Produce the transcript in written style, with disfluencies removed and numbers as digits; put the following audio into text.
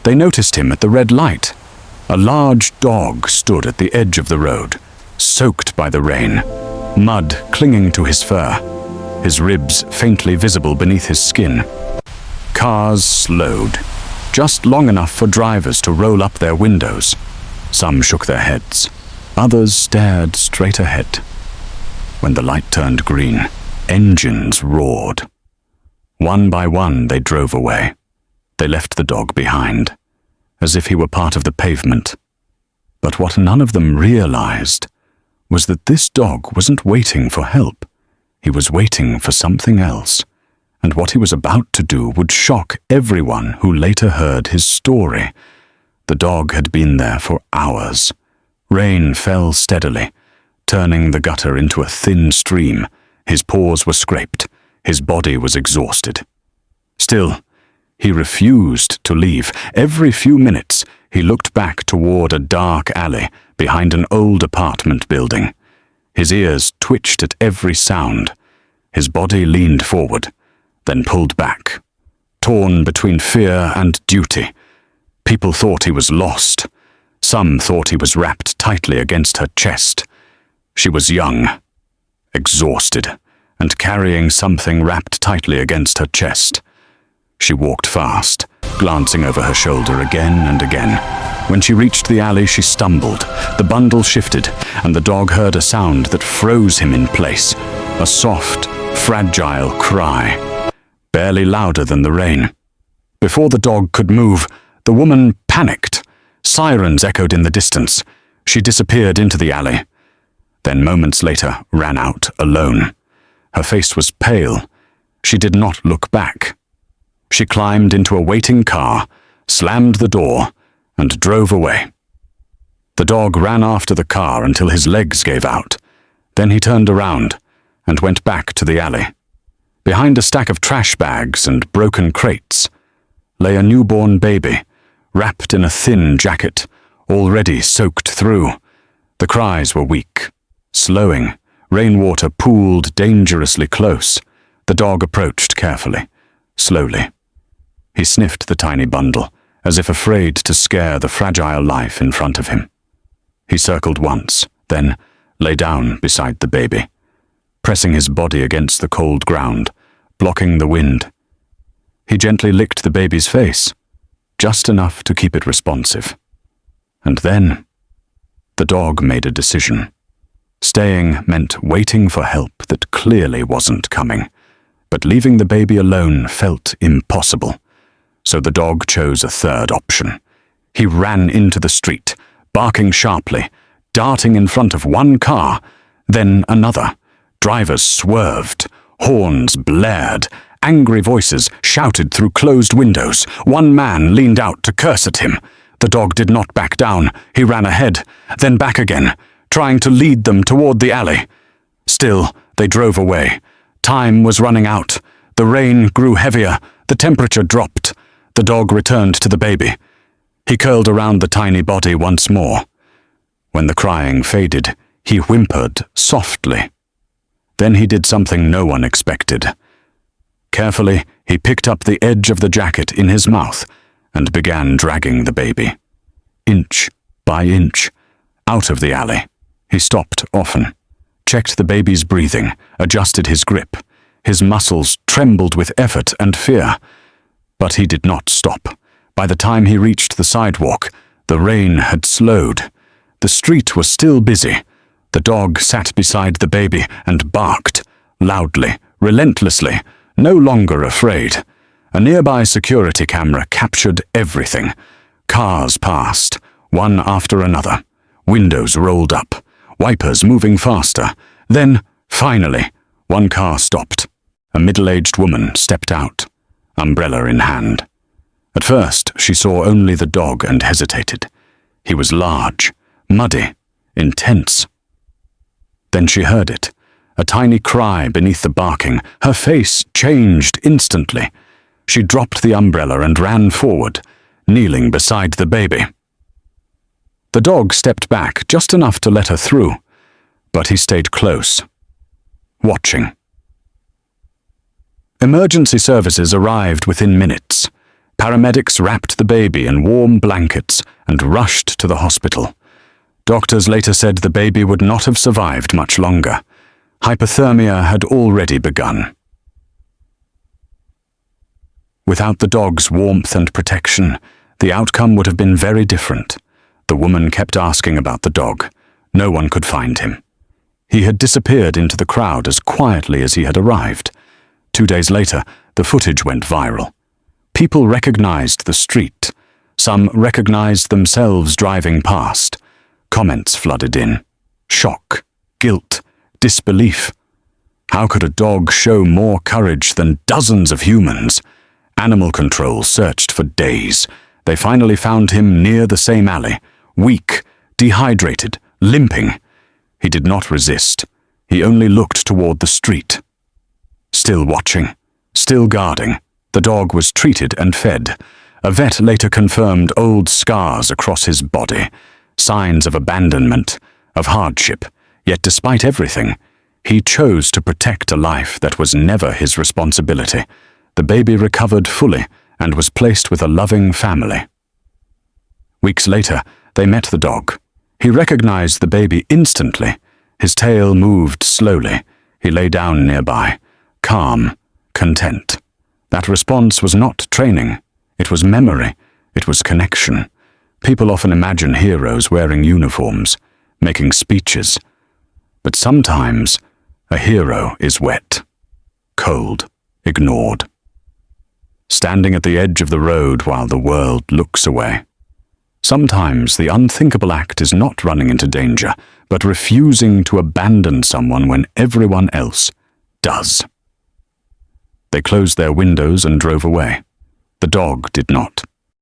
They noticed him at the red light. A large dog stood at the edge of the road, soaked by the rain, mud clinging to his fur, his ribs faintly visible beneath his skin. Cars slowed, just long enough for drivers to roll up their windows. Some shook their heads, others stared straight ahead. When the light turned green, engines roared. One by one they drove away. They left the dog behind, as if he were part of the pavement. But what none of them realized was that this dog wasn't waiting for help. He was waiting for something else, and what he was about to do would shock everyone who later heard his story. The dog had been there for hours. Rain fell steadily, turning the gutter into a thin stream. His paws were scraped. His body was exhausted. Still, he refused to leave. Every few minutes, he looked back toward a dark alley behind an old apartment building. His ears twitched at every sound. His body leaned forward, then pulled back, torn between fear and duty. People thought he was lost. Some thought he was wrapped tightly against her chest. She was young, exhausted, and carrying something wrapped tightly against her chest. She walked fast, glancing over her shoulder again and again. When she reached the alley, she stumbled. The bundle shifted, and the dog heard a sound that froze him in place. A soft, fragile cry, barely louder than the rain. Before the dog could move, the woman panicked. Sirens echoed in the distance. She disappeared into the alley, then moments later ran out alone. Her face was pale. She did not look back. She climbed into a waiting car, slammed the door, and drove away. The dog ran after the car until his legs gave out. Then he turned around and went back to the alley. Behind a stack of trash bags and broken crates lay a newborn baby, wrapped in a thin jacket, already soaked through. The cries were weak, slowing. Rainwater pooled dangerously close. The dog approached carefully, slowly. He sniffed the tiny bundle, as if afraid to scare the fragile life in front of him. He circled once, then lay down beside the baby, pressing his body against the cold ground, blocking the wind. He gently licked the baby's face, just enough to keep it responsive. And then, the dog made a decision. Staying meant waiting for help that clearly wasn't coming, but leaving the baby alone felt impossible. So the dog chose a third option. He ran into the street, barking sharply, darting in front of one car, then another. Drivers swerved, horns blared, angry voices shouted through closed windows. One man leaned out to curse at him. The dog did not back down. He ran ahead, then back again, trying to lead them toward the alley. Still, they drove away. Time was running out. The rain grew heavier. The temperature dropped. The dog returned to the baby. He curled around the tiny body once more. When the crying faded, he whimpered softly. Then he did something no one expected. Carefully, he picked up the edge of the jacket in his mouth and began dragging the baby. Inch by inch, out of the alley. He stopped often, checked the baby's breathing, adjusted his grip. His muscles trembled with effort and fear. But he did not stop. By the time he reached the sidewalk, the rain had slowed. The street was still busy. The dog sat beside the baby and barked, loudly, relentlessly, no longer afraid. A nearby security camera captured everything. Cars passed, one after another. Windows rolled up, wipers moving faster. Then, finally, one car stopped. A middle-aged woman stepped out, umbrella in hand. At first, she saw only the dog and hesitated. He was large, muddy, intense. Then she heard it, a tiny cry beneath the barking. Her face changed instantly. She dropped the umbrella and ran forward, kneeling beside the baby. The dog stepped back just enough to let her through, but he stayed close, watching. Emergency services arrived within minutes. Paramedics wrapped the baby in warm blankets and rushed to the hospital. Doctors later said the baby would not have survived much longer. Hypothermia had already begun. Without the dog's warmth and protection, the outcome would have been very different. The woman kept asking about the dog. No one could find him. He had disappeared into the crowd as quietly as he had arrived. 2 days later, the footage went viral. People recognized the street. Some recognized themselves driving past. Comments flooded in. Shock, guilt, disbelief. How could a dog show more courage than dozens of humans? Animal control searched for days. They finally found him near the same alley, weak, dehydrated, limping. He did not resist. He only looked toward the street. Still watching, still guarding, the dog was treated and fed. A vet later confirmed old scars across his body, signs of abandonment, of hardship. Yet despite everything, he chose to protect a life that was never his responsibility. The baby recovered fully and was placed with a loving family. Weeks later, they met the dog. He recognized the baby instantly. His tail moved slowly. He lay down nearby, calm, content. That response was not training. It was memory. It was connection. People often imagine heroes wearing uniforms, making speeches. But sometimes, a hero is wet, cold, ignored. Standing at the edge of the road while the world looks away. Sometimes the unthinkable act is not running into danger, but refusing to abandon someone when everyone else does. They closed their windows and drove away. The dog did not.